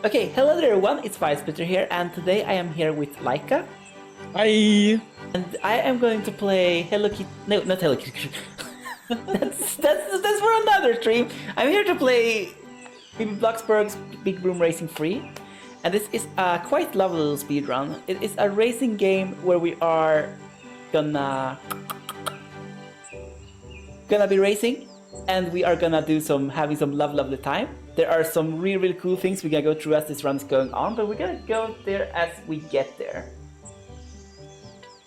Okay, hello there everyone, it's Firesplitter here, and today I am here with Laika. Hi! And I am going to play Hello Kitty... No, not Hello Kitty. that's for another stream. I'm here to play Bibi Blocksberg's Big Broom Racing Free. And this is a quite lovely little speedrun. It is a racing game where we are gonna be racing, and we are gonna do having some lovely time. There are some really cool things we're gonna go through as this run is going on, but we're gonna go there as we get there.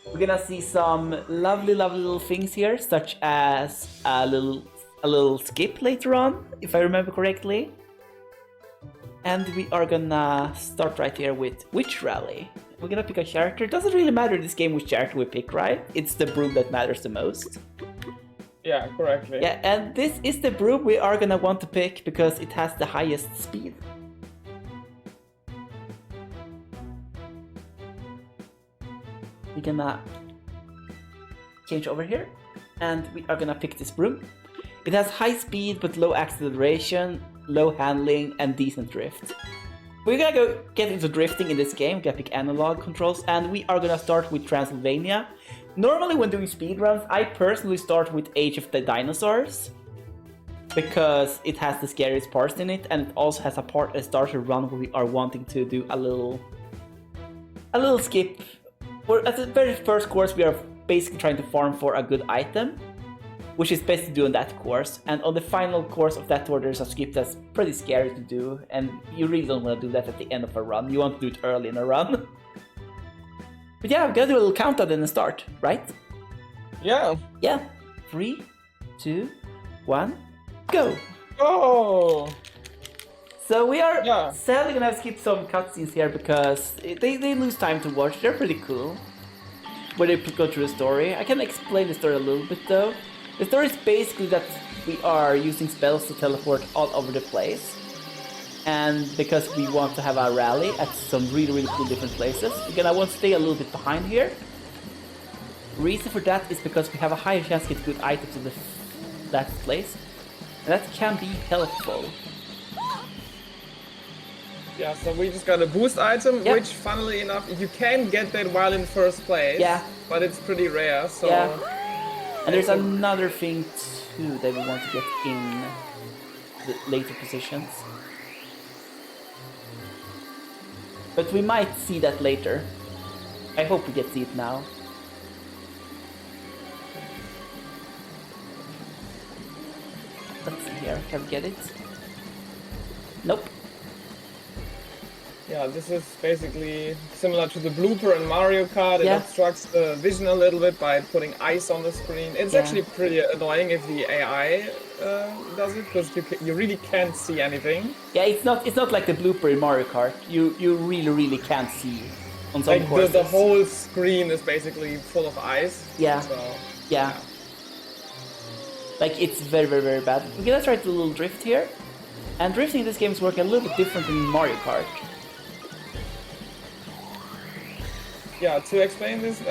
We're gonna see some lovely little things here, such as a little skip later on, if I remember correctly. And we are gonna start right here with which rally. We're gonna pick a character. It doesn't really matter in this game which character we pick, right? It's the broom that matters the most. Yeah, correctly. Yeah, and this is the broom we are gonna want to pick because it has the highest speed. We're gonna change over here, and we are gonna pick this broom. It has high speed but low acceleration, low handling, and decent drift. We're gonna go get into drifting in this game. We're gonna pick analog controls, and we are gonna start with Transylvania. Normally when doing speedruns, I personally start with Age of the Dinosaurs because it has the scariest parts in it, and it also has a starter run where we are wanting to do a little skip. Where at the very first course we are basically trying to farm for a good item, which is best to do on that course, and on the final course of that tour there's a skip that's pretty scary to do, and you really don't want to do that at the end of a run. You want to do it early in a run. But yeah, I'm gonna do a little countdown and start, right? Yeah. Yeah. 3, 2, 1, go! Oh! So we are sadly gonna have to skip some cutscenes here because they lose time to watch. They're pretty cool. Where they go through the story. I can explain the story a little bit though. The story is basically that we are using spells to teleport all over the place. And because we want to have a rally at some really cool different places, again I want to stay a little bit behind here. Reason for that is because we have a higher chance to get good items in that place, and that can be helpful. Yeah, so we just got a boost item, which funnily enough, you can get that while in first place. Yeah. But it's pretty rare, so... Yeah. And there's another thing too that we want to get in the later positions. But we might see that later. I hope we get to see it now. Let's see here, can we get it? Nope. Yeah, this is basically similar to the blooper in Mario Kart. It Yeah. obstructs the vision a little bit by putting ice on the screen. It's actually pretty annoying if the AI does it, because you really can't see anything. Yeah, it's not like the blooper in Mario Kart. You really can't see on some courses. The whole screen is basically full of ice. Yeah. So, yeah. Like it's very bad. We're gonna try to do a little drift here. And drifting in this game is working a little bit different than Mario Kart. Yeah, to explain this,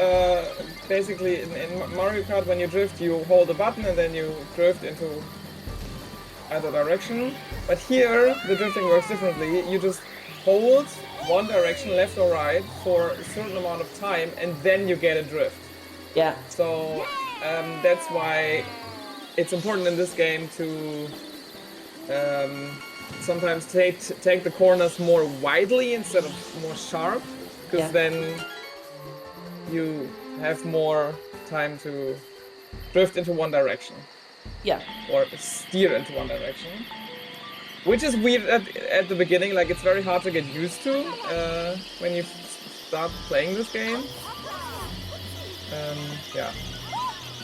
basically in Mario Kart when you drift you hold a button and then you drift into either direction. But here the drifting works differently. You just hold one direction, left or right, for a certain amount of time and then you get a drift. Yeah. So that's why it's important in this game to sometimes take the corners more widely instead of more sharp, because then you have more time to drift into one direction. Yeah. Or steer into one direction. Which is weird at the beginning, like it's very hard to get used to when you start playing this game. Yeah.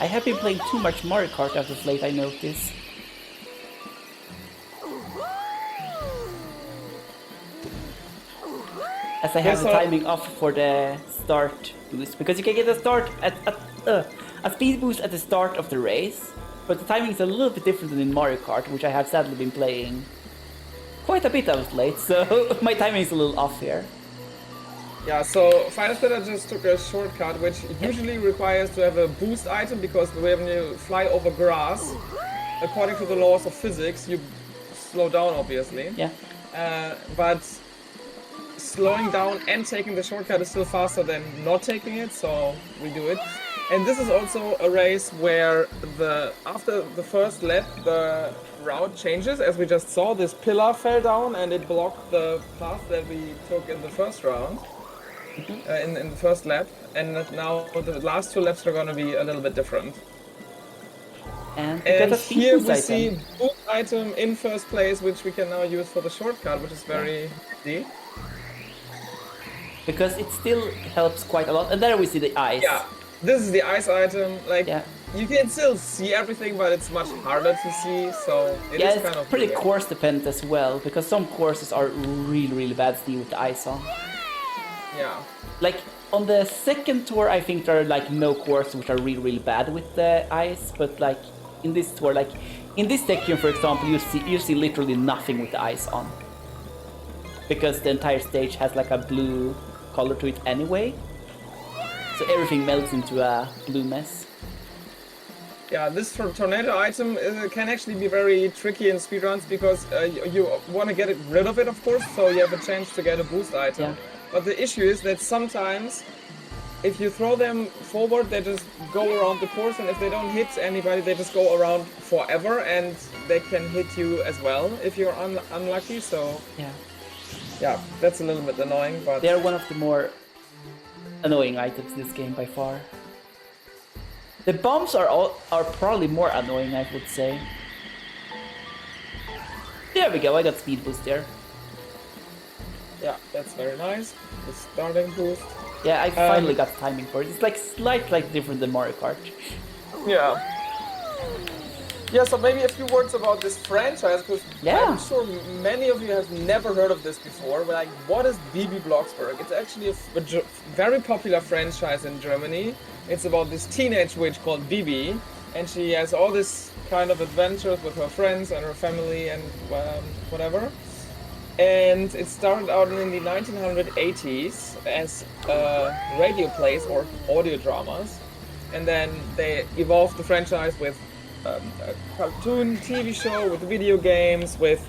I have been playing too much Mario Kart as of late, I notice. As I have the timing off for the start boost, because you can get a speed boost at the start of the race, but the timing is a little bit different than in Mario Kart, which I have sadly been playing quite a bit as of late, so my timing is a little off here. Yeah, so Firesplitter just took a shortcut, which usually requires to have a boost item, because when you fly over grass, according to the laws of physics, you slow down, obviously. Yeah. But slowing down and taking the shortcut is still faster than not taking it, so we do it. And this is also a race where after the first lap, the route changes. As we just saw, this pillar fell down and it blocked the path that we took in the first round, in the first lap. And now the last 2 laps are going to be a little bit different. And here we see boost item in first place, which we can now use for the shortcut, which is very easy. Because it still helps quite a lot. And there we see the ice. Yeah, this is the ice item. Like, you can still see everything, but it's much harder to see, so it is kind of... it's pretty course dependent as well, because some courses are really bad to see with the ice on. Yeah. Like, on the second tour, I think there are like no courses which are really bad with the ice, but like in this tour, like in this section, for example, you see literally nothing with the ice on, because the entire stage has like a blue color to it anyway, so everything melts into a blue mess. Yeah, this tornado item can actually be very tricky in speedruns because you want to get rid of it, of course, so you have a chance to get a boost item. Yeah. But the issue is that sometimes, if you throw them forward, they just go around the course, and if they don't hit anybody, they just go around forever, and they can hit you as well if you're unlucky, so... Yeah, that's a little bit annoying, but... They're one of the more annoying items in this game by far. The bombs are probably more annoying, I would say. There we go, I got speed boost there. Yeah, that's very nice. The starting boost. Yeah, I finally got timing for it. It's like slightly different than Mario Kart. Yeah. Yeah, so maybe a few words about this franchise, because I'm sure many of you have never heard of this before. But like, what is Bibi Blocksberg? It's actually a very popular franchise in Germany. It's about this teenage witch called Bibi, and she has all this kind of adventures with her friends and her family and whatever. And it started out in the 1980s as radio plays or audio dramas, and then they evolved the franchise with a cartoon TV show, with video games, with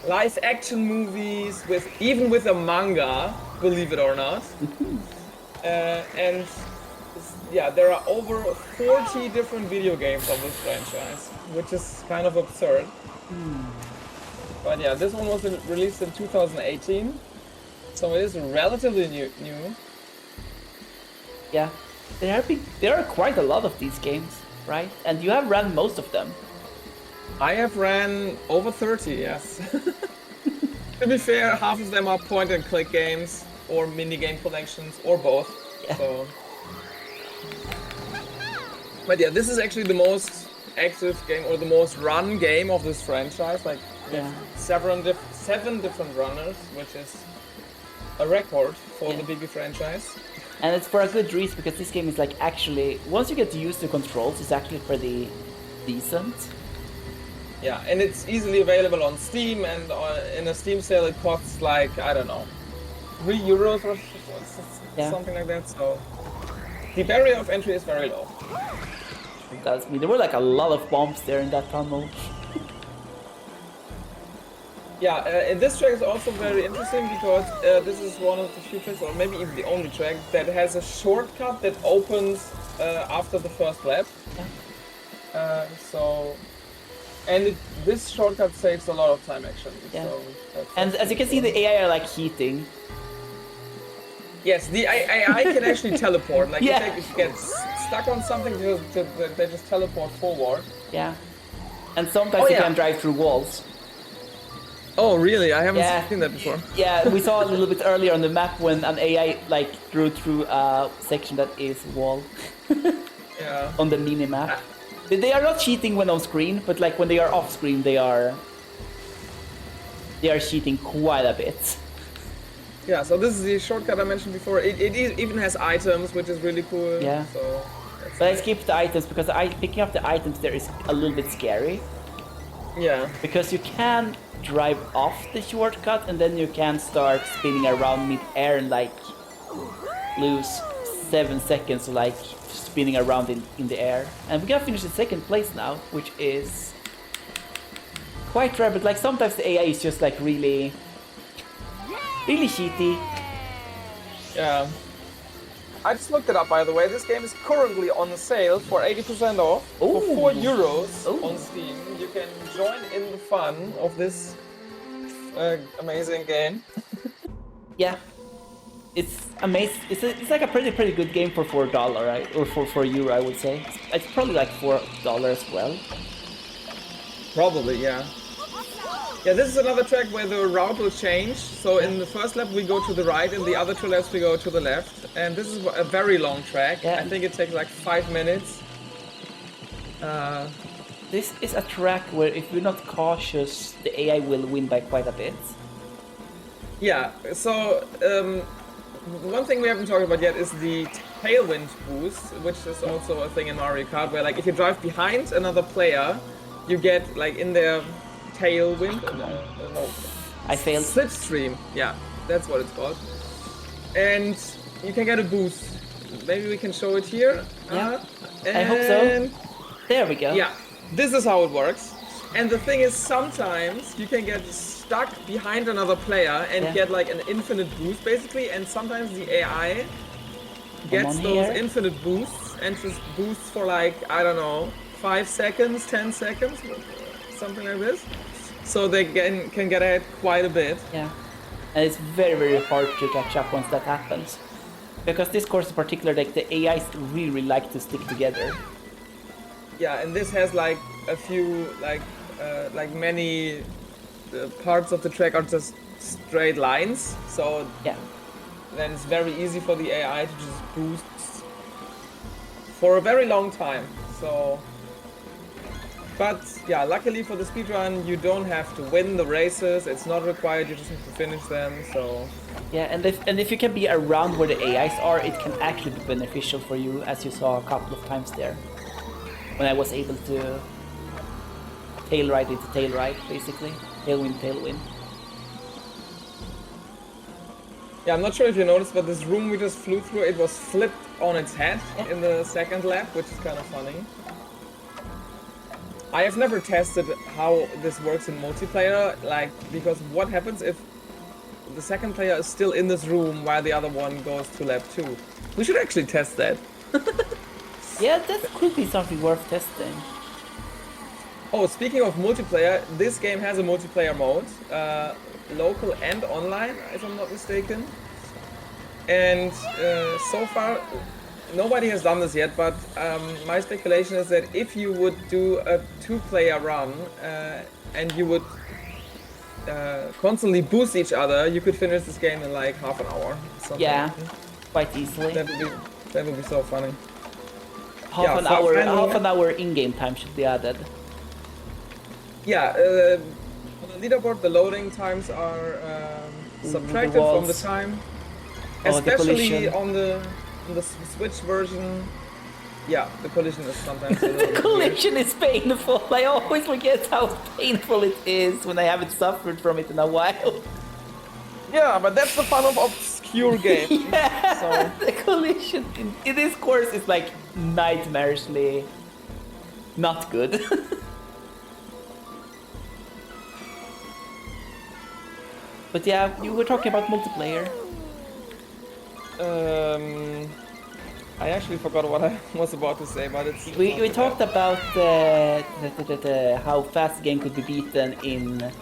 live action movies, even with a manga, believe it or not. And yeah, there are over 40 different video games of this franchise, which is kind of absurd. But yeah, this one was released in 2018, so it is relatively new. Yeah, there are quite a lot of these games, right? And you have run most of them. I have ran over 30, yes. To be fair, half of them are point-and-click games, or mini-game collections, or both. Yeah. So. But yeah, this is actually the most active game, or the most run game of this franchise. Like, seven different runners, which is a record for the Bibi franchise. And it's for a good reason, because this game is like actually, once you get used to controls, it's actually pretty decent. Yeah, and it's easily available on Steam, and in a Steam sale it costs like, I don't know, €3 or something like that, so the barrier of entry is very low. It does mean there were like a lot of bombs there in that tunnel. Yeah, and this track is also very interesting because this is one of the few tracks, or maybe even the only track, that has a shortcut that opens after the first lap. This shortcut saves a lot of time actually. Yeah. So and as you can see, the AI are like heating. Yes, the AI can actually teleport. Like if you get stuck on something, they just teleport forward. Yeah. And sometimes you can drive through walls. Oh really? I haven't seen that before. Yeah, we saw a little bit earlier on the map when an AI like drew through a section that is wall. On the mini map. They are not cheating when on screen, but like when they are off screen, they are cheating quite a bit. Yeah, so this is the shortcut I mentioned before. It even has items, which is really cool. Yeah. So but I skipped the items because picking up the items there is a little bit scary. Yeah. Because you can drive off the shortcut and then you can start spinning around mid-air and like lose 7 seconds of like spinning around in the air. And we gotta finish in second place now, which is quite rare, but like sometimes the AI is just like really Really cheaty. Yeah. I just looked it up, by the way. This game is currently on sale for 80% off. For Ooh. €4 Ooh. on Steam. You can join in the fun of this amazing game. Yeah. It's amazing. It's like a pretty good game for $4, right? Or for €4, I would say. It's probably like $4 as well. Probably, yeah. Yeah, this is another track where the route will change. So in the first lap we go to the right, in the other 2 laps we go to the left. And this is a very long track. Yeah. I think it takes like 5 minutes. This is a track where if you're not cautious, the AI will win by quite a bit. Yeah, so one thing we haven't talked about yet is the tailwind boost, which is also a thing in Mario Kart, where like if you drive behind another player, you get like in their tailwind. No, I failed. Slipstream. Yeah, that's what it's called. And you can get a boost. Maybe we can show it here. Yeah, I hope so. There we go. Yeah, this is how it works. And the thing is, sometimes you can get stuck behind another player and get like an infinite boost, basically. And sometimes the AI gets those infinite boosts and just boosts for like, I don't know, 5 seconds, 10 seconds, something like this. So they can get ahead quite a bit. Yeah, and it's very hard to catch up once that happens. Because this course in particular, like the AIs really like to stick together. Yeah, and this has like a few like many parts of the track are just straight lines. So yeah, then it's very easy for the AI to just boost for a very long time. So, but yeah, luckily for the speedrun, you don't have to win the races. It's not required. You just have to finish them. So yeah, and if you can be around where the AIs are, it can actually be beneficial for you, as you saw a couple of times there. When I was able to tail right into tail right, basically. Tailwind, tailwind. Yeah, I'm not sure if you noticed, but this room we just flew through, it was flipped on its head in the second lap, which is kind of funny. I have never tested how this works in multiplayer, like, because what happens if the second player is still in this room while the other one goes to lap 2? We should actually test that. Yeah, that could be something worth testing. Oh, speaking of multiplayer, this game has a multiplayer mode, local and online, if I'm not mistaken. And so far, nobody has done this yet, but my speculation is that if you would do a 2-player run and you would constantly boost each other, you could finish this game in like half an hour. Yeah, quite easily. That would be so funny. Half an hour in-game time should be added. Yeah, on the leaderboard, the loading times are subtracted from the time, especially on the Switch version. Yeah, the collision is sometimes a little The collision is painful. I always forget how painful it is when I haven't suffered from it in a while. Yeah, but that's the fun of obscure games. Yeah, so. the collision in this course is like nightmarishly not good. But yeah, you were talking about multiplayer. I actually forgot what I was about to say, but it's... We talked about how fast the game could be beaten in...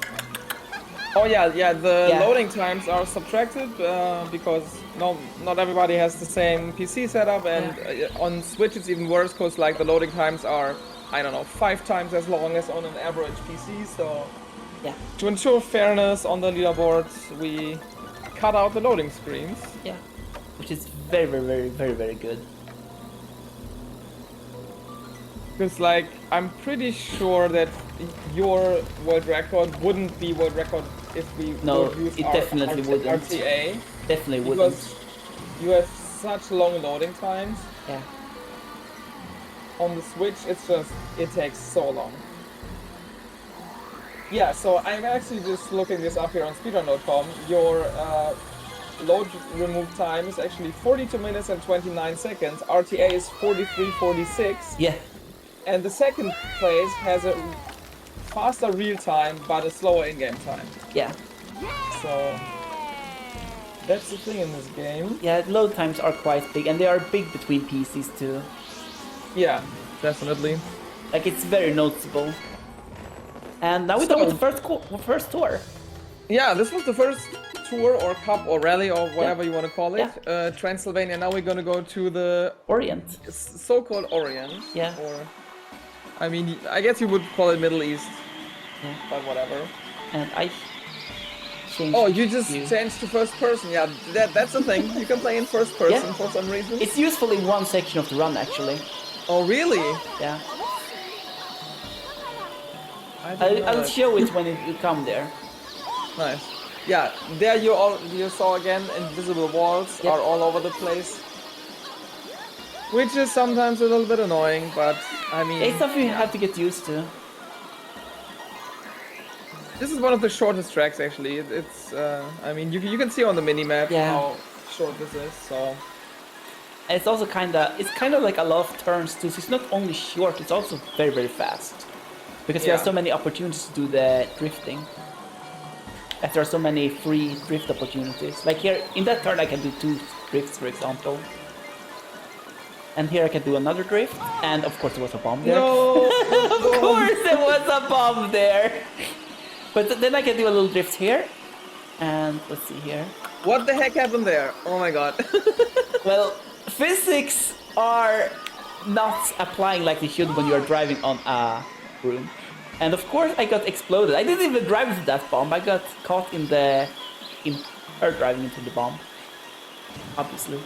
Oh yeah, the loading times are subtracted because not everybody has the same PC setup, and on Switch it's even worse because like the loading times are, I don't know, 5 times as long as on an average PC, so... Yeah. To ensure fairness on the leaderboards, we cut out the loading screens. Yeah. Which is very good. Because like, I'm pretty sure that your world record wouldn't be world record if we would use RTA. Definitely wouldn't. Because you have such long loading times. Yeah. On the Switch, it takes so long. Yeah, so I'm actually just looking this up here on speedrun.com. Your load remove time is actually 42 minutes and 29 seconds. RTA is 43:46. Yeah. And the second place has a faster real time, but a slower in-game time. Yeah. So That's the thing in this game. Yeah, load times are quite big, and they are big between PCs too. Yeah, definitely. Like, it's very noticeable. And now we're done with the first tour. Yeah, this was the first tour or cup or rally or whatever you want to call it. Yeah. Transylvania. Now we're gonna go to the Orient. so-called Orient. Yeah. Or, I mean, I guess you would call it Middle East. Yeah. But whatever. And I changed. Oh, you just changed to first person. Yeah, that's the thing. You can play in first person for some reason. It's useful in one section of the run, actually. Oh, really? Yeah. I'll show it when it will come there. Nice. Yeah, there you saw again invisible walls are all over the place. Which is sometimes a little bit annoying, but I mean... It's something you have to get used to. This is one of the shortest tracks, actually. It's, I mean, you can see on the minimap how short this is, so... And it's also kind of like a lot of turns too, so it's not only short, it's also very, very fast. Because there are so many opportunities to do the drifting. As there are so many free drift opportunities. Like here, in that turn I can do 2 drifts, for example. And here I can do another drift, and of course there was a bomb there. No! Of course there was a bomb there! But then I can do a little drift here. And let's see here. What the heck happened there? Oh my god. Well, physics are not applying like they should when you are driving on a broom. And of course I got exploded. I didn't even drive into that bomb. I got caught in her driving into the bomb. Obviously.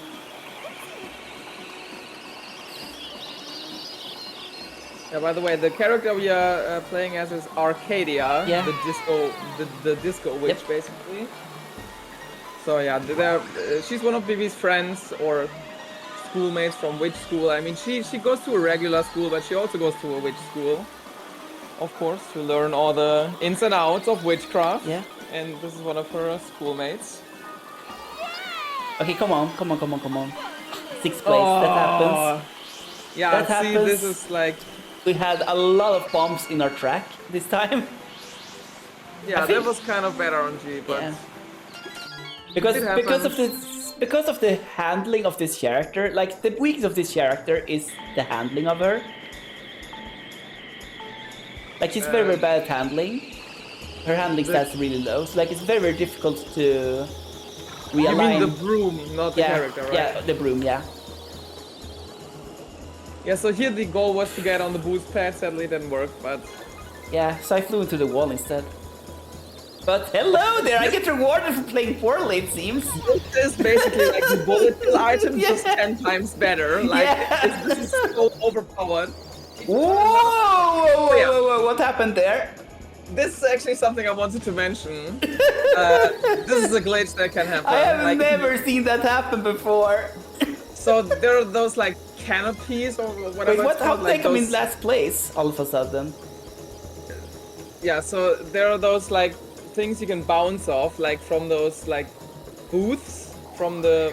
Yeah, by the way, the character we are playing as is Arcadia, the disco witch, basically. So yeah, she's one of Bibi's friends or schoolmates from witch school. I mean, she goes to a regular school, but she also goes to a witch school, of course, to learn all the ins and outs of witchcraft. Yeah. And this is one of her schoolmates. Okay, come on. 6th place, that happens. Yeah, that happens. This is like... We had a lot of bombs in our track this time. Yeah, that was kind of better on G, but... Yeah. Because of the handling of this character, like the weakness of this character is the handling of her. Like she's very, very bad at handling. Her handling stats really low, so like it's very, very difficult to realign. You mean the broom, not the character, right? Yeah, the broom, yeah. Yeah, so here the goal was to get on the boost pad, sadly it didn't work, but... Yeah, so I flew into the wall instead. But hello there, I get rewarded for playing poorly, it seems. This is basically like the bullet bill item, just 10 times better. Like, this is so overpowered. Whoa, what happened there? This is actually something I wanted to mention. This is a glitch that can happen. I have never seen that happen before. So there are those like canopies or whatever. Wait, how did I come in those... last place all of a sudden? Yeah, so there are those like things you can bounce off, like from those like booths from the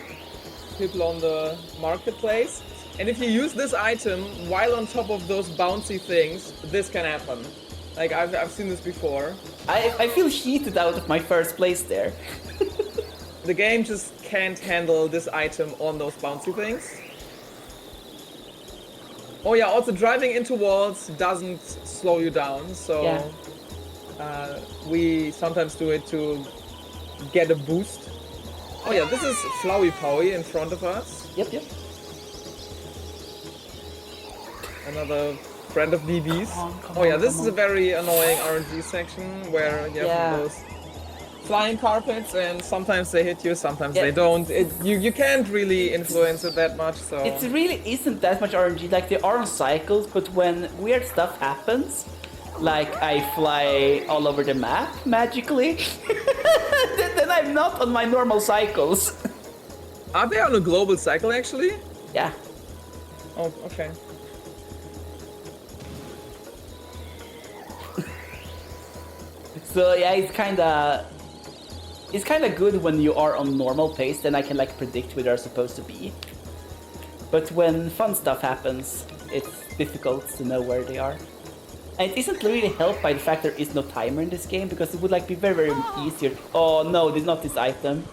people on the marketplace. And if you use this item while on top of those bouncy things, this can happen. Like I've seen this before. I feel cheated out of my first place there. The game just can't handle this item on those bouncy things. Oh yeah, also driving into walls doesn't slow you down, so we sometimes do it to get a boost. Oh yeah, this is Flowey Powy in front of us. Yep. Another friend of Bibi's. Oh yeah, this is a very annoying RNG section where you have those flying carpets and sometimes they hit you, sometimes they don't. You can't really influence it that much, so... It really isn't that much RNG, like they are on cycles, but when weird stuff happens, like I fly all over the map magically, then I'm not on my normal cycles. Are they on a global cycle actually? Yeah. Oh, okay. So yeah, it's kinda good when you are on normal pace, then I can like predict where they're supposed to be. But when fun stuff happens, it's difficult to know where they are. And it isn't really helped by the fact there is no timer in this game, because it would like be very, very easier. Oh no, this is not this item.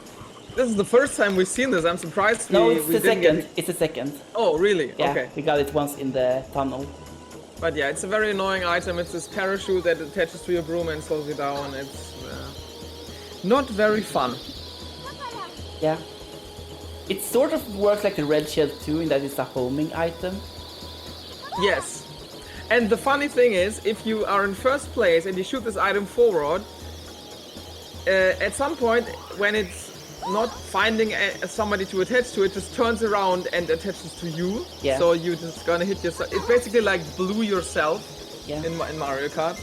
This is the first time we've seen this. I'm surprised No, we it's the didn't get second. it. It's the second. Oh, really? Yeah, Okay. we got it once in the tunnel. But yeah, it's a very annoying item. It's this parachute that attaches to your broom and slows you down. It's not very fun. Yeah. It sort of works like the red shell too, in that it's a homing item. Yes. And the funny thing is, if you are in first place and you shoot this item forward, at some point when it's not finding somebody to attach to, it just turns around and attaches to you. Yeah. So you're just gonna hit yourself. It's basically like blue yourself Yeah. in Mario Kart.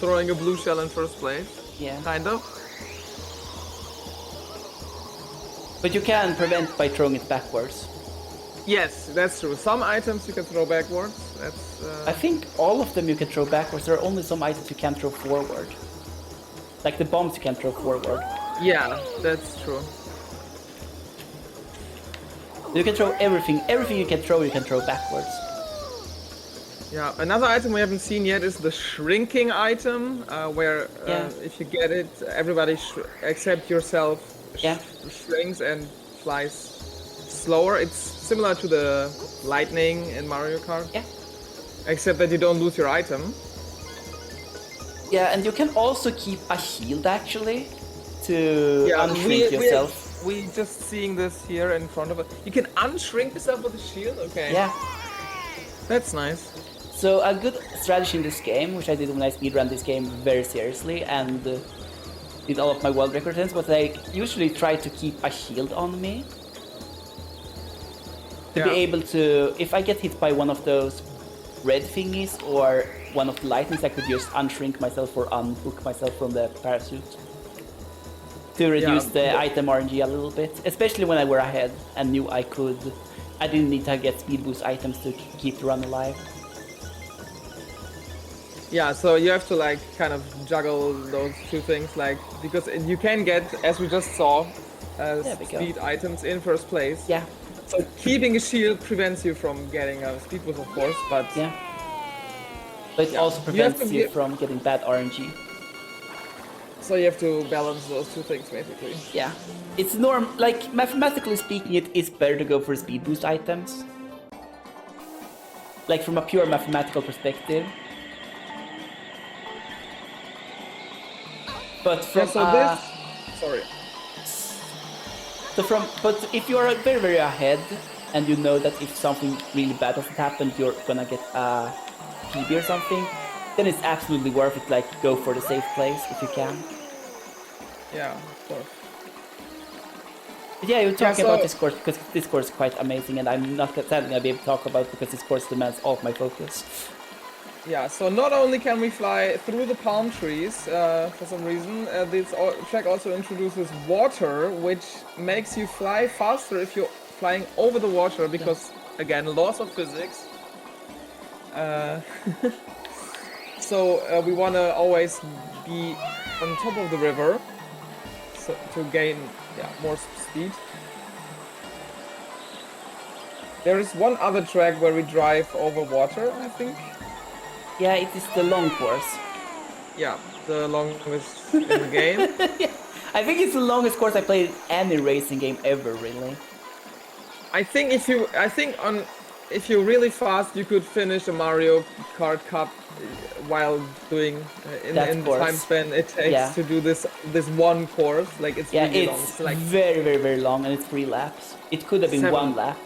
Throwing a blue shell in first place. Yeah. Kind of. But you can prevent by throwing it backwards. Yes, that's true. Some items you can throw backwards. That's. I think all of them you can throw backwards. There are only some items you can't throw forward. Like the bombs you can throw forward. Yeah, that's true. You can throw everything. Everything you can throw backwards. Yeah, another item we haven't seen yet is the shrinking item, where if you get it, everybody except yourself shrinks and flies slower. It's similar to the lightning in Mario Kart. Yeah. Except that you don't lose your item. Yeah, and you can also keep a shield actually to unshrink yourself. We just seeing this here in front of us. You can unshrink yourself with a shield? Okay. Yeah. That's nice. So a good strategy in this game, which I did when I speedrun this game very seriously and did all of my world record attempts, was I usually try to keep a shield on me. To be able to, if I get hit by one of those red thingies or one of the lightnings, I could just unshrink myself or unhook myself from the parachute. To reduce the item RNG a little bit, especially when I were ahead and knew I didn't need to get speed boost items to keep the run alive. Yeah, so you have to like kind of juggle those two things, like, because you can get, as we just saw, speed items in first place. Yeah. So keeping a shield prevents you from getting a speed boost, of course, but... Yeah. But it also prevents you from getting bad RNG. So you have to balance those two things, basically. Yeah. It's like, mathematically speaking, it is better to go for speed boost items. Like, from a pure mathematical perspective. But from but if you are very, very ahead, and you know that if something really bad doesn't happen, you're gonna get a PB or something, then it's absolutely worth it, like, go for the safe place if you can. Yeah, of course. But yeah, you're talking about this course because this course is quite amazing, and I'm not sadly gonna be able to talk about it because this course demands all of my focus. Yeah, so not only can we fly through the palm trees, for some reason, this track also introduces water, which makes you fly faster if you're flying over the water, because, again, laws of physics. So we want to always be on top of the river to gain more speed. There is one other track where we drive over water, I think. Yeah, it is the long course. Yeah, the longest in the game. I think it's the longest course I played in any racing game ever, really. I think if you're really fast, you could finish a Mario Kart Cup while doing in the time span it takes to do this one course. Like, it's really long. It's like very, very, very long, and it's 3 laps. It could have been 1 lap.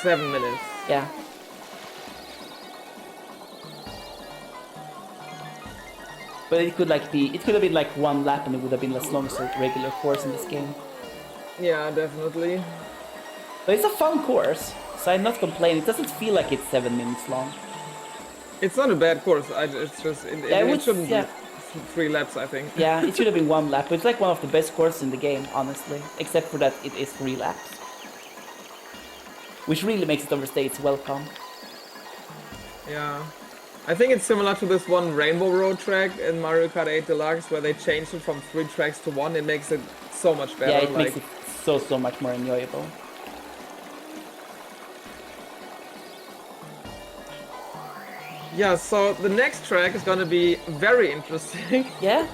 7 minutes. Yeah. But it could have been like 1 lap, and it would have been as long as a regular course in this game. Yeah, definitely. But it's a fun course, so I'm not complaining. It doesn't feel like it's 7 minutes long. It's not a bad course. It's just it shouldn't be 3 laps, I think. Yeah, it should have been 1 lap. But it's like one of the best courses in the game, honestly. Except for that it is 3 laps, which really makes it overstay its welcome. Yeah. I think it's similar to this one Rainbow Road track in Mario Kart 8 Deluxe, where they changed it from 3 tracks to 1. It makes it so much better. Yeah, it makes it so much more enjoyable. Yeah, so the next track is gonna be very interesting. Yeah?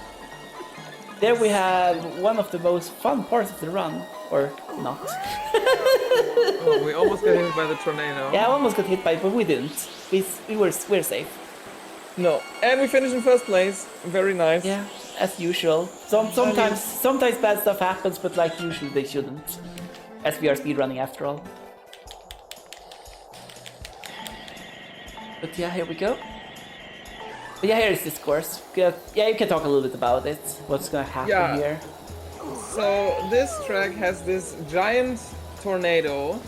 There we have one of the most fun parts of the run, or not. Oh, we almost got hit by the tornado. Yeah, I almost got hit by it, but we didn't. We're safe. No, and we finished in first place. Very nice. Yeah, as usual. Sometimes bad stuff happens, but like usually they shouldn't. As we are speedrunning after all. But yeah, here we go. But yeah, here is this course. Yeah, you can talk a little bit about it. What's gonna happen here? So this track has this giant tornado,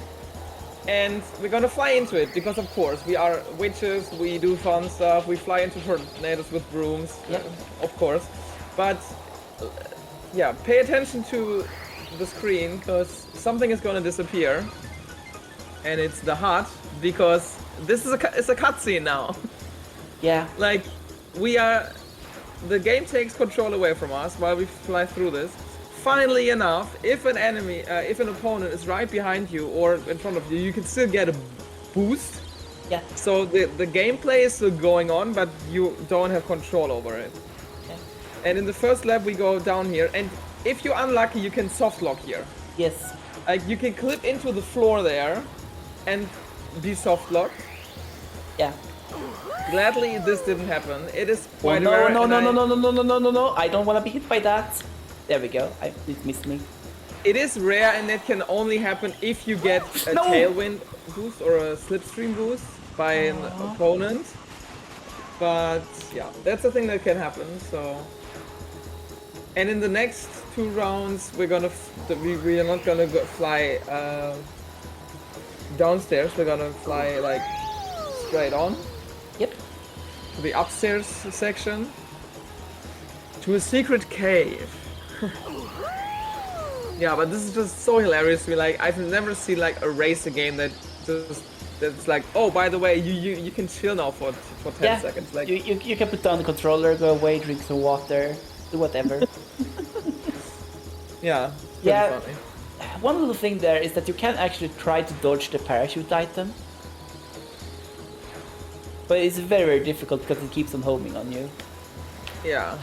and we're gonna fly into it because, of course, we are witches. We do fun stuff. We fly into tornadoes with brooms, of course. But yeah, pay attention to the screen because something is gonna disappear, and it's the hut because this is it's a cutscene now. Yeah. Like, the game takes control away from us while we fly through this. Funnily enough, if an enemy, if an opponent is right behind you or in front of you, you can still get a boost. Yeah. So the gameplay is still going on, but you don't have control over it. Yeah. And in the first lap we go down here, and if you're unlucky, you can soft lock here. Yes. Like, you can clip into the floor there and be soft locked. Yeah. Gladly, this didn't happen. It is Oh, quite no, rare. no. I don't want to be hit by that. There we go. It missed me. It is rare, and it can only happen if you get a tailwind boost or a slipstream boost by an opponent. But yeah, that's a thing that can happen. So, and in the next 2 rounds, we are not gonna fly downstairs. We're gonna fly like straight on. Yep. To the upstairs section. To a secret cave. Yeah, but this is just so hilarious. I've never seen like a racer game that's like, oh, by the way, you can chill now for 10 seconds. Like, you can put down the controller, go away, drink some water, do whatever. Yeah. Yeah. Funny. One little thing there is that you can actually try to dodge the parachute item. But it's very, very difficult because it keeps on homing on you. Yeah.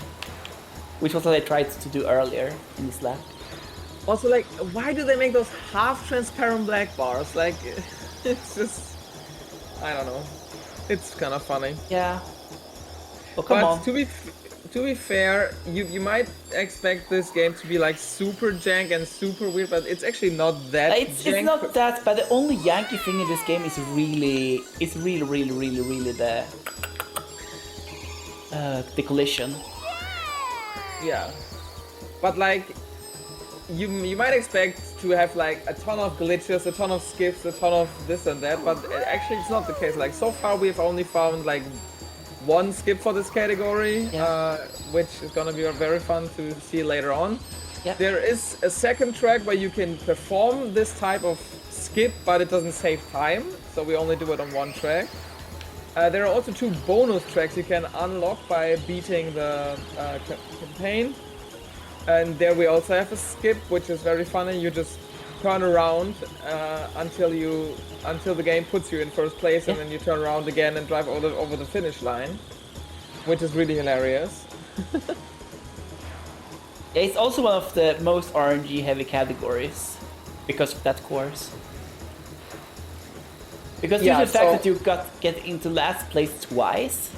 Which was what I tried to do earlier in this lap. Also, like, why do they make those half-transparent black bars? Like, it's just... I don't know. It's kind of funny. Yeah. Well, come on. To be fair, you might expect this game to be like super jank and super weird, but it's actually not that It's not that bad. The only Yankee thing in this game is really the collision. Yeah, but like you might expect to have like a ton of glitches, a ton of skips, a ton of this and that, but actually it's not the case. Like, so far we've only found like 1 skip for this category, which is gonna be very fun to see later on. Yeah. There is a second track where you can perform this type of skip, but it doesn't save time, so we only do it on 1 track. There are also 2 bonus tracks you can unlock by beating the campaign. And there we also have a skip, which is very funny. You just turn around until the game puts you in first place, and then you turn around again and drive over the finish line, which is really hilarious. Yeah, it's also one of the most RNG heavy categories because of that course. Because due to the fact that you get into last place twice,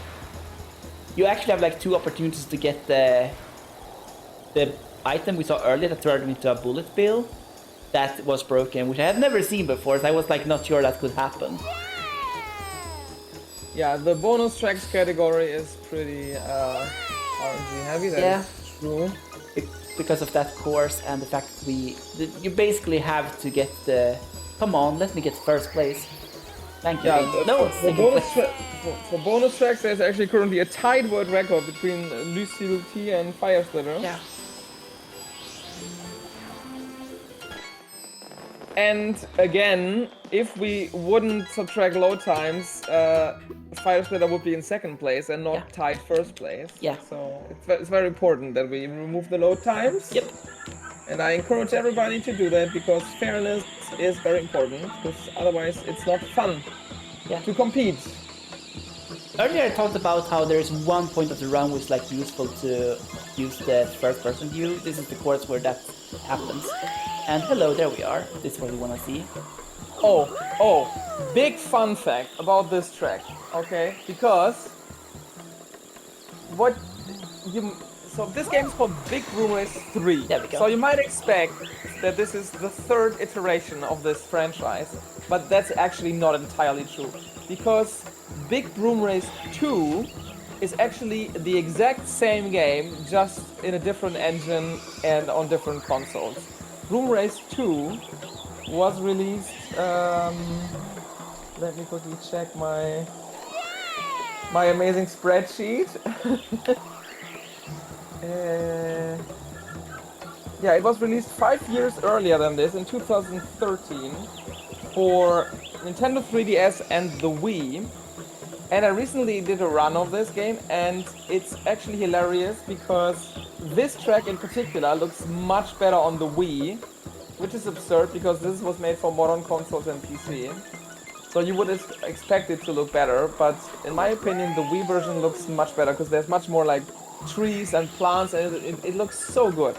you actually have like 2 opportunities to get the item we saw earlier that turned into a bullet bill that was broken, which I had never seen before, so I was like not sure that could happen. Yeah, the bonus tracks category is pretty RNG heavy. That's true. Because of that course and the fact that you basically have to get the... Come on, let me get first place. Thank you. Yeah, for bonus tracks, there's actually currently a tied world record between Lucille T and Firesplitter. Yeah. And again, if we wouldn't subtract load times, Firesplitter would be in second place and not tied first place. Yeah. So it's very important that we remove the load times. Yep. And I encourage everybody to do that because fairness is very important, because otherwise it's not fun to compete. Earlier I talked about how there is one point of the run which is like useful to use the first person view. This is the course where that happens. And hello, there we are. This is what we want to see. Oh, big fun fact about this track, okay? Because so this game is called Big Broom Race 3. There we go. So you might expect that this is the third iteration of this franchise, but that's actually not entirely true. Because Big Broom Race 2 is actually the exact same game, just in a different engine and on different consoles. Broom Race 2 was released, let me quickly check my amazing spreadsheet. Yeah, it was released 5 years earlier than this, in 2013, for Nintendo 3DS and the Wii. And I recently did a run of this game, and it's actually hilarious because this track in particular looks much better on the Wii, which is absurd because this was made for modern consoles and PC. So you would expect it to look better, but in my opinion the Wii version looks much better because there's much more like trees and plants, and it looks so good.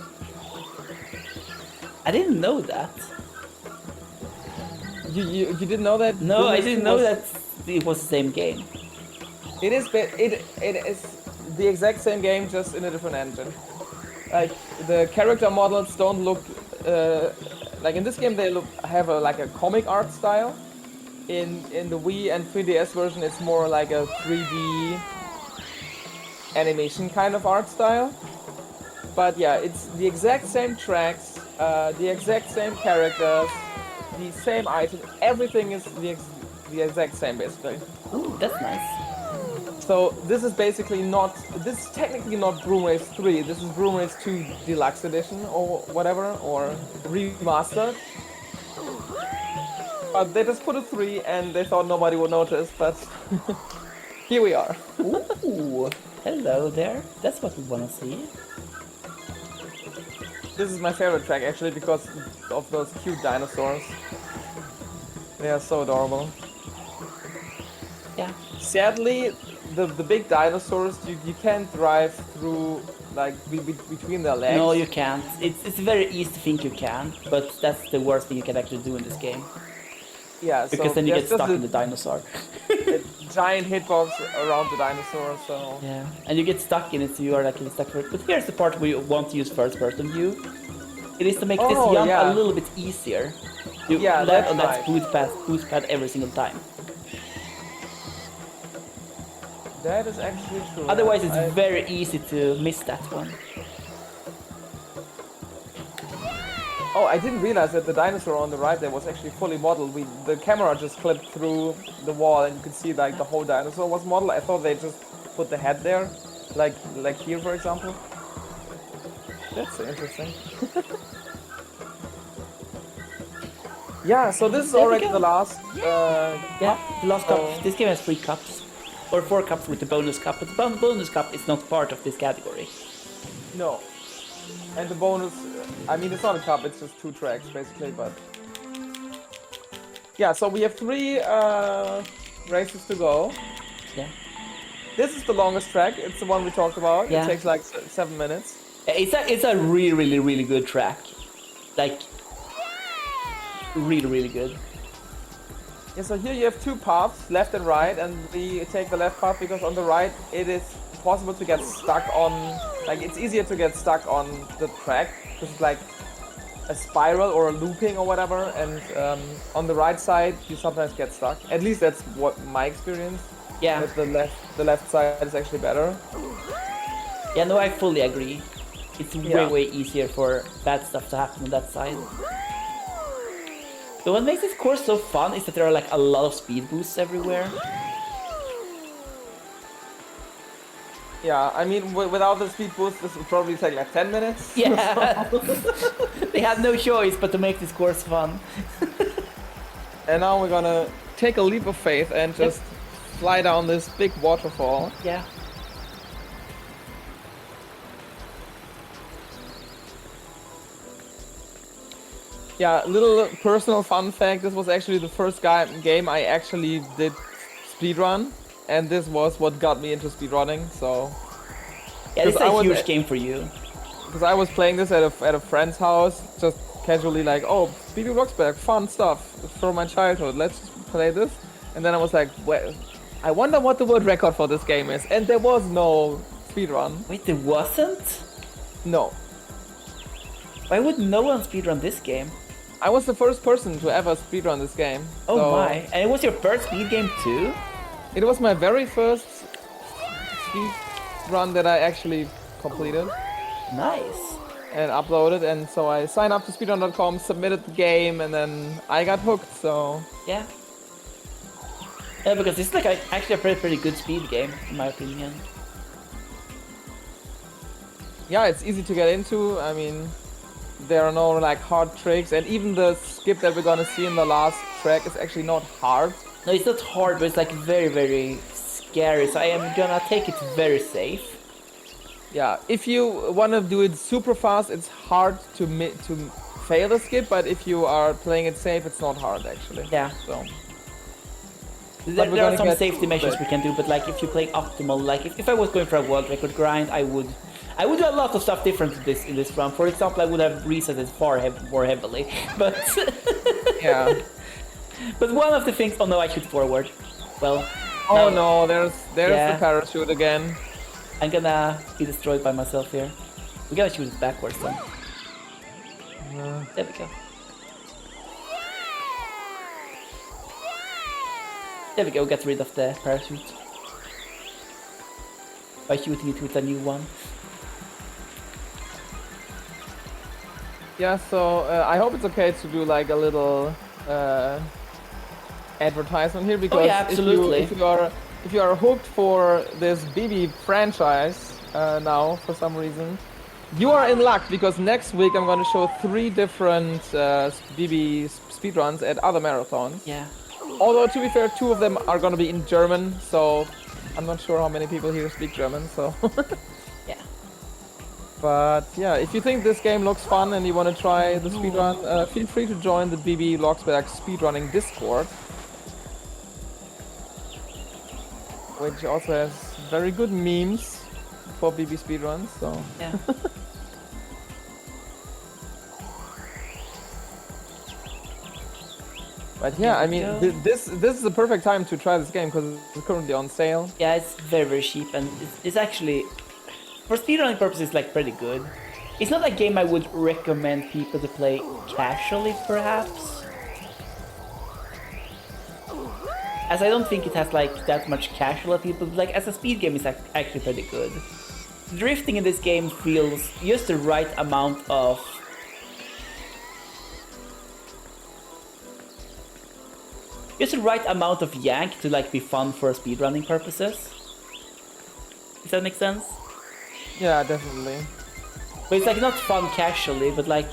I didn't know that. You didn't know that? No, I didn't know that it was the same game. It is the exact same game, just in a different engine. Like the character models don't look like in this game. They have like a comic art style. In the Wii and 3DS version, it's more like a 3D animation kind of art style. But yeah, it's the exact same tracks, the exact same characters, the same items. Everything is the exact same basically. Ooh, that's nice. So this is basically not. This is technically not Broom Race 3. This is Broom Race 2 Deluxe Edition or whatever, or remastered. But they just put a 3 and they thought nobody would notice, but here we are. Ooh, hello there. That's what we want to see. This is my favorite track actually because of those cute dinosaurs. They are so adorable. Yeah. Sadly, the big dinosaurs, you can't drive through like between their legs. No, you can't. It's very easy to think you can, but that's the worst thing you can actually do in this game. Yeah, because so then you get stuck in the dinosaur. A giant hitbox around the dinosaur, so... Yeah, and you get stuck in it, so you are like stuck for it. But here's the part where you want to use first-person view. It is to make this jump a little bit easier. You land on that boost pad every single time. That is actually true. Otherwise, it's very easy to miss that one. Oh, I didn't realize that the dinosaur on the right there was actually fully modeled. The camera just clipped through the wall and you could see like the whole dinosaur was modeled. I thought they just put the head there, like here for example. That's interesting. Yeah, so this is already the last yeah, the last cup. This game has 3 cups. Or 4 cups with the bonus cup, but the bonus cup is not part of this category. No. And the bonus, I mean, it's not a cup, it's just 2 tracks, basically, but... Yeah, so we have 3 races to go. Yeah. This is the longest track, it's the one we talked about. Yeah. It takes like 7 minutes. It's a really good track. Like, really good. Yeah, so here you have 2 paths, left and right, and we take the left path because on the right it is possible to get stuck on, like it's easier to get stuck on the track because it's like a spiral or a looping or whatever, and on the right side you sometimes get stuck. At least that's what my experience. Yeah. That the left side is actually better. Yeah, no, I fully agree. It's way easier for bad stuff to happen on that side. But what makes this course so fun is that there are like a lot of speed boosts everywhere. Yeah, I mean, without the speed boost, this would probably take like 10 minutes. Yeah, they had no choice but to make this course fun. And now we're gonna take a leap of faith and just fly down this big waterfall. Yeah. Yeah, little personal fun fact, this was actually the first game I actually did speedrun. and this was what got me into speedrunning. So Yeah, this is a I was- huge game for you. because I was playing this at a friend's house, just casually like, oh, Bibi Blocksberg, fun stuff from my childhood. Let's play this. And then I was like, well, I wonder what the world record for this game is. And there was no speedrun. Wait, there wasn't? No. Why would no one speedrun this game? I was the first person to ever speedrun this game. Oh so my. And it was your first speed game too? It was my very first speedrun that I actually completed Nice. and uploaded. And so I signed up to speedrun.com, submitted the game, and then I got hooked. So Yeah. Yeah, because this is like actually a pretty good speed game, in my opinion. yeah, it's easy to get into. I mean, there are no like hard tricks, and even the skip that we're gonna see in the last track is actually not hard. No, it's not hard, but it's like very scary, so I am gonna take it very safe. Yeah, if you wanna do it super fast, it's hard to fail the skip, but if you are playing it safe, it's not hard actually. Yeah. So There we're are gonna some get safety measures we can do, but like if you play optimal, like if I was going for a world record grind, I would do a lot of stuff different in this run. For example, I would have reset it more heavily, but yeah. but one of the things. Oh no, I shoot forward. Well. Oh now no, there's Yeah. the parachute again. I'm gonna be destroyed by myself here. We gotta shoot it backwards then. There we go. There we go. Get rid of the parachute by shooting it with a new one. Yeah, so I hope it's okay to do like a little advertisement here because yeah, absolutely. if you are hooked for this Bibi franchise now for some reason, you are in luck because next week I'm going to show 3 different Bibi speedruns at other marathons. Yeah. Although to be fair, 2 of them are going to be in German, so I'm not sure how many people here speak German. So. Yeah. But yeah, if you think this game looks fun and you want to try the speedrun, feel free to join the Bibi Blocksberg speedrunning Discord, which also has very good memes for Bibi speedruns. So Yeah. but yeah, I mean, There we this is the perfect time to try this game because it's currently on sale. Yeah, it's very cheap and it's actually, for speedrunning purposes, like pretty good. It's not a game I would recommend people to play casually, perhaps. As I don't think it has like that much casual appeal, but like as a speed game, it's actually pretty good. Drifting in this game feels just the right amount of yank to like be fun for speedrunning purposes. Does that make sense? Yeah, definitely. But it's like not fun casually, but like,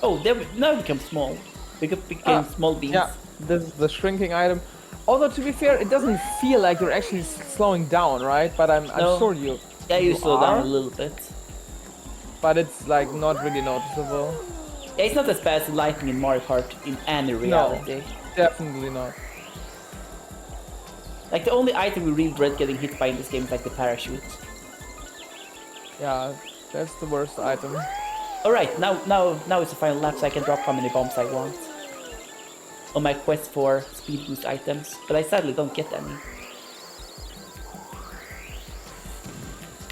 oh, now it becomes small. Became small beans. Yeah, this is the shrinking item. Although to be fair, it doesn't feel like you're actually slowing down, right? But I'm No. sure you. Yeah, you slow down are, a little bit. But it's like not really noticeable. Yeah, it's not as bad as lightning in Mario Kart in any reality. Definitely not. Like the only item we really dread getting hit by in this game is like the parachute. Yeah, that's the worst item. Alright, now it's the final lap so I can drop how many bombs I want. On my quest for speed boost items, but I sadly don't get any.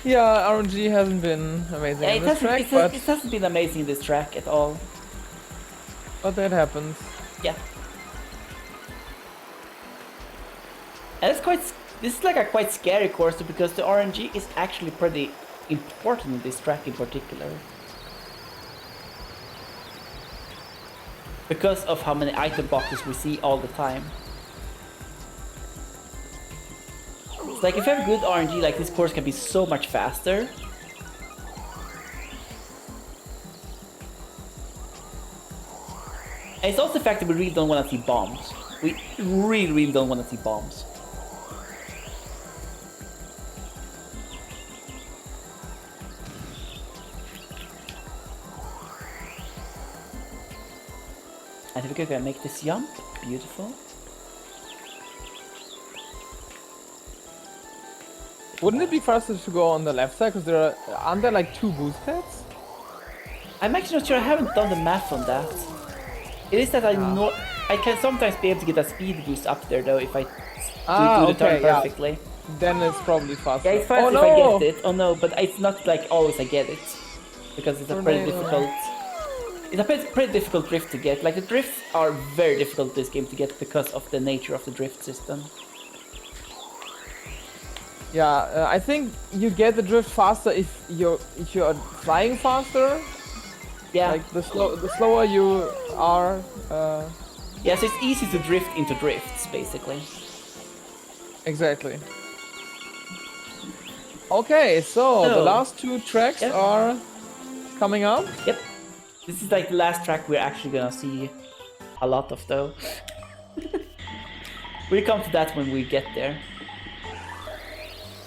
Yeah, RNG hasn't been amazing Yeah, on this track, it hasn't been amazing in this track at all. but that happens. Yeah. And this is like a quite scary course because the RNG is actually pretty important in this track in particular. Because of how many item boxes we see all the time. It's like if you have good RNG, like this course can be so much faster. And it's also the fact that we really don't want to see bombs. We really don't want to see bombs. I think we're gonna make this jump. Beautiful. Wouldn't it be faster to go on the left side? Because aren't there like 2 boost pads? I'm actually not sure. I haven't done the math on that. It is that I can sometimes be able to get a speed boost up there though if I do the turn perfectly. Yeah. Then it's probably faster. Yeah, it's fast if I get it. Oh no, but it's not like always I get it. Because it's a pretty difficult... It's a pretty difficult drift to get. Like the drifts are very difficult this game to get because of the nature of the drift system. Yeah, I think you get the drift faster if you're flying faster. Yeah. Like the slower you are. Yeah, so it's easy to drift into drifts, basically. Exactly. Okay, so the last 2 tracks are coming up. Yep. This is like the last track we're actually gonna see a lot of, though. We'll come to that when we get there.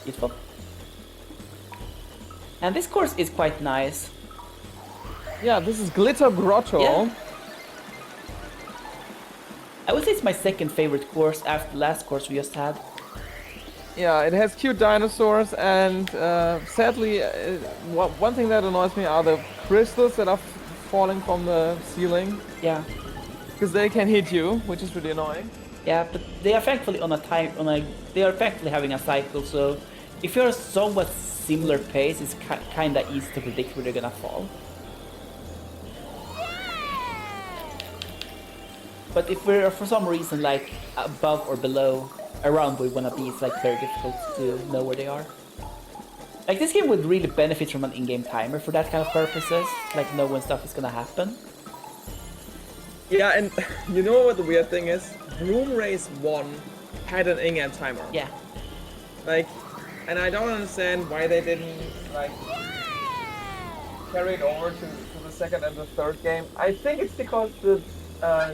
Beautiful. And this course is quite nice. Yeah, this is Glitter Grotto. Yeah. I would say it's my second favorite course after the last course we just had. Yeah, it has cute dinosaurs, and sadly, one thing that annoys me are the crystals that are falling from the ceiling. Yeah. Because they can hit you, which is really annoying. Yeah, but they are thankfully they are thankfully having a cycle, so if you're somewhat similar pace, it's kinda easy to predict where they're gonna fall. But if we're for some reason like above or below, around where we wanna be, it's like very difficult to know where they are. Like this game would really benefit from an in-game timer for that kind of purposes, like know when stuff is gonna happen. Yeah, and you know what the weird thing is? Broom Race 1 had an in-game timer. Yeah. Like, and I don't understand why they didn't like carry it over to the second and the third game. I think it's because the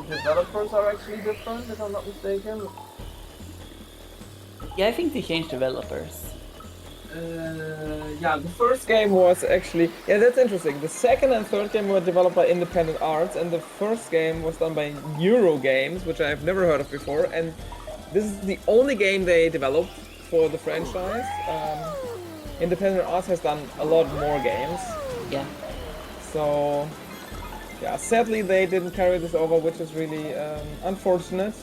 developers are actually different, if I'm not mistaken. Yeah, I think they changed developers. Yeah, the first game was actually... Yeah, that's interesting. The second and third game were developed by Independent Arts, and the first game was done by Eurogames, which I've never heard of before, and this is the only game they developed for the franchise. Independent Arts has done a lot more games. Yeah. So... Yeah, sadly they didn't carry this over, which is really unfortunate.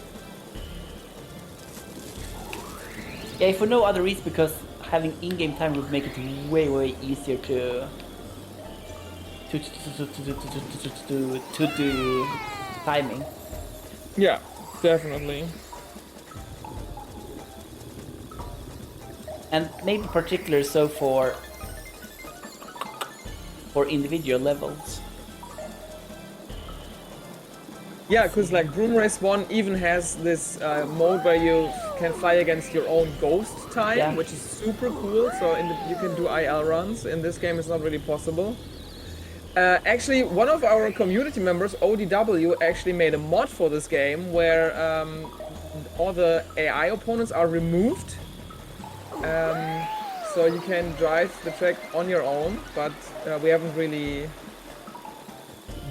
Yeah, if for no other reason, because having in-game time would make it way easier to do timing. Yeah, definitely. And maybe particularly so for individual levels. Yeah, because like Broom Race 1 even has this mode where you can fly against your own ghost time, which is super cool. So you can do IL runs. In this game, it's not really possible. Actually, one of our community members, ODW, actually made a mod for this game where all the AI opponents are removed. So you can drive the track on your own, but we haven't really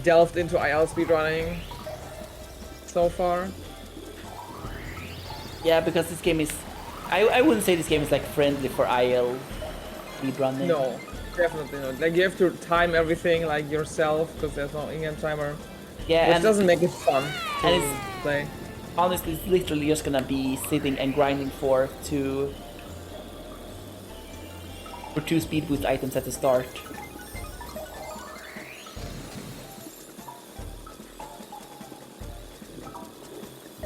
delved into IL speedrunning so far. Yeah, because this game is... I wouldn't say this game is like friendly for IL speedrunning. No, definitely not. Like you have to time everything like yourself because there's no in-game timer. Yeah, which doesn't make it fun to play. Honestly, it's literally just gonna be sitting and grinding for two speed boost items at the start.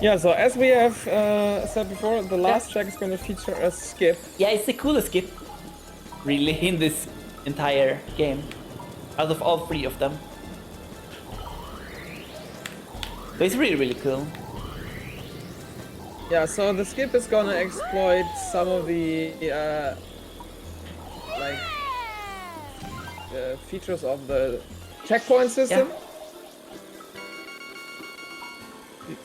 Yeah, so as we have said before, the last track is going to feature a skip. Yeah, it's the coolest skip, really, in this entire game, out of all three of them. So it's really cool. Yeah, so the skip is going to exploit some of the features of the checkpoint system. Yeah.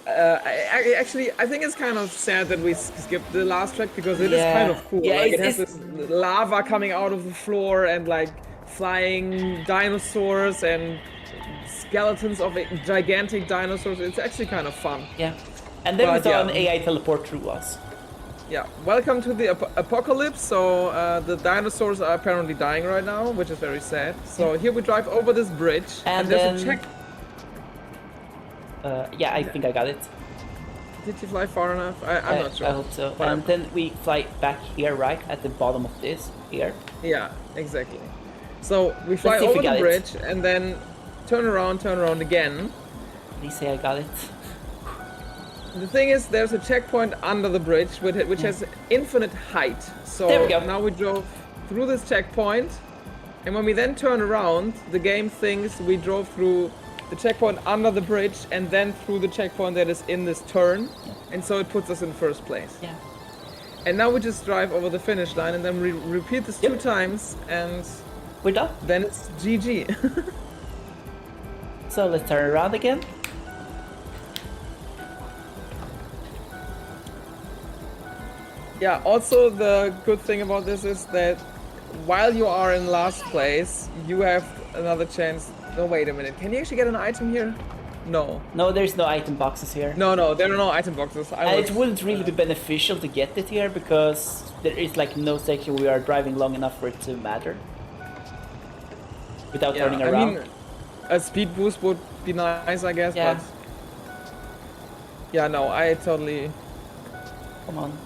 I think it's kind of sad that we skipped the last track because it is kind of cool. Yeah, like, it has this lava coming out of the floor and like flying dinosaurs and skeletons of gigantic dinosaurs. It's actually kind of fun. Yeah, and then we saw an AI teleport through us. Yeah, welcome to the apocalypse. So the dinosaurs are apparently dying right now, which is very sad. So here we drive over this bridge, And there's then... a check. Yeah, I think I got it. Did you fly far enough? I'm not sure. I hope so. Whatever. And then we fly back here, right? At the bottom of this, here. Yeah, exactly. So we fly see if we over got the it. bridge and then turn around again. Please say I got it. The thing is, there's a checkpoint under the bridge which has infinite height. So There we go. now we drove through this checkpoint, and when we then turn around, the game thinks we drove through the checkpoint under the bridge and then through the checkpoint that is in this turn, and so it puts us in first place. Yeah. And now we just drive over the finish line and then repeat this 2 times, and We're done. then it's GG. So let's turn around again. Yeah, also the good thing about this is that while you are in last place, you have another chance. No, wait a minute. Can you actually get an item here? No. No, there's no item boxes here. No, there are no item boxes. And it wouldn't really be beneficial to get it here because there is like no section we are driving long enough for it to matter. Without turning around. I mean, a speed boost would be nice, I guess, Yeah. but... Yeah, no, I totally... Come on.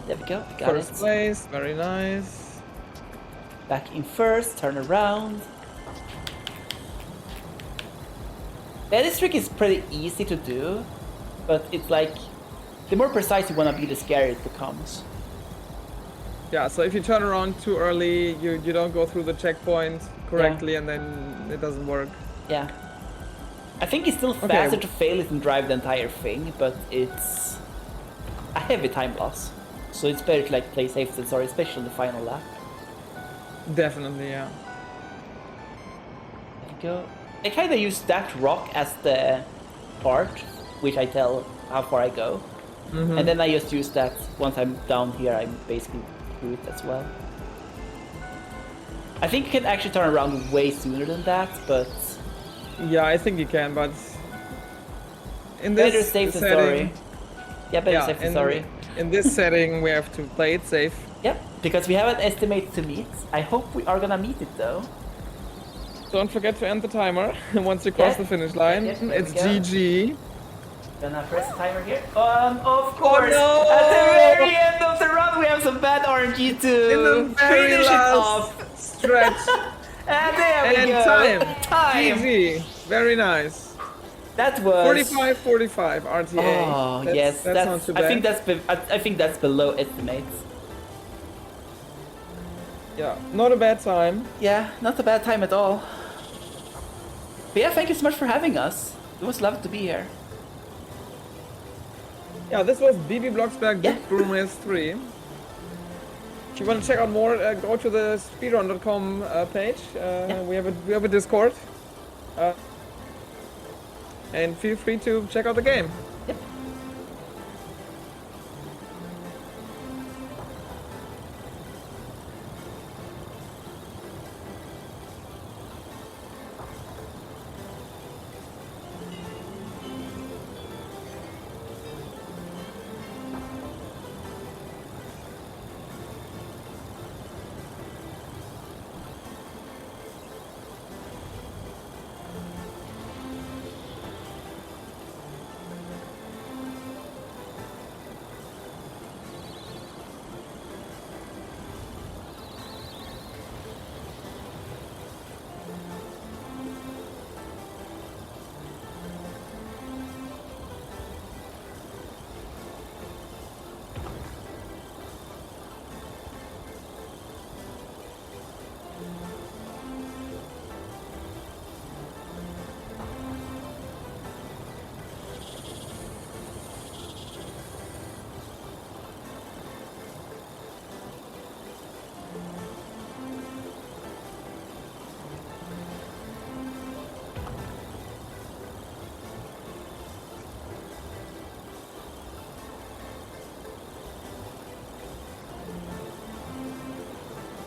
There we go. Got First it. place, very nice. Back in first, turn around. Yeah, this trick is pretty easy to do, but it's like, the more precise you want to be, the scarier it becomes. Yeah, so if you turn around too early, you don't go through the checkpoint correctly, and then it doesn't work. Yeah. I think it's still faster to fail it and drive the entire thing, but it's a heavy time loss. So it's better to like play safe than sorry, especially in the final lap. Definitely, yeah. There we go. I kind of use that rock as the part, which I tell how far I go. And then I just use that once I'm down here, I'm basically through it as well. I think you can actually turn around way sooner than that, but... Yeah, I think you can, but... In Better this safe than setting, sorry. Yeah, better safe than sorry. In this setting, we have to play it safe. Yep, because we have an estimate to meet. I hope we are gonna meet it though. Don't forget to end the timer once you cross the finish line. There It's we go. GG. Gonna press the timer here. Of course! no! At the very end of the run, we have some bad RNG to In the very finish it last off. stretch. And there we And go. time. GG. Very nice. That was 45-45 RTA. Oh yes, that's not too bad. I think that's below estimates. Yeah, not a bad time. Yeah, not a bad time at all. But yeah, thank you so much for having us. It was lovely to be here. Yeah, this was Bibi Blocksberg Yeah. Broom S3. If you want to check out more, go to the speedrun.com page. We have a Discord. And feel free to check out the game. Yep.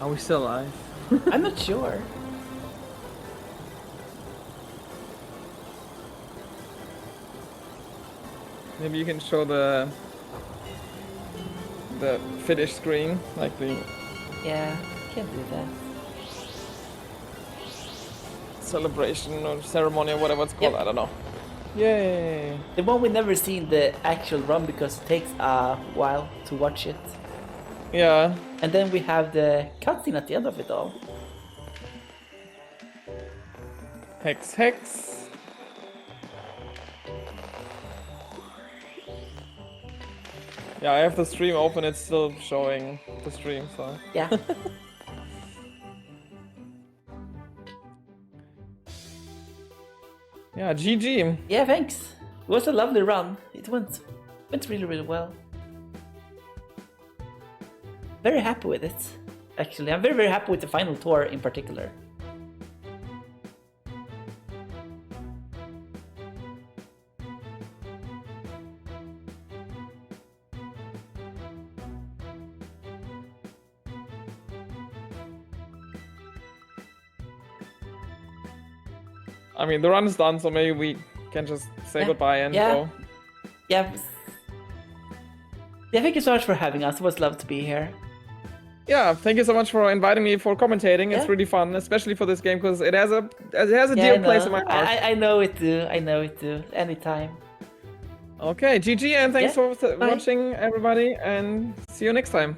Are we still alive? I'm not sure. Maybe you can show the the finish screen, like the Yeah, can't do that. celebration or ceremony or whatever it's called. Yep. I don't know. Yay! The one we never seen the actual run because it takes a while to watch it. Yeah. And then we have the cutscene at the end of it all. Hex, hex. Yeah, I have the stream open. It's still showing the stream, so. Yeah. Yeah, GG. Yeah, thanks. It was a lovely run. It went really, really well. Very happy with it, actually. I'm very, very happy with the final tour in particular. I mean, the run is done, so maybe we can just say goodbye and go. Yeah. Yeah, thank you so much for having us. It was lovely to be here. Yeah, thank you so much for inviting me for commentating. Yeah. It's really fun, especially for this game, because it has a dear place in my heart. I know it too. I know it too. Anytime. Okay, GG, and thanks for watching, everybody, and see you next time.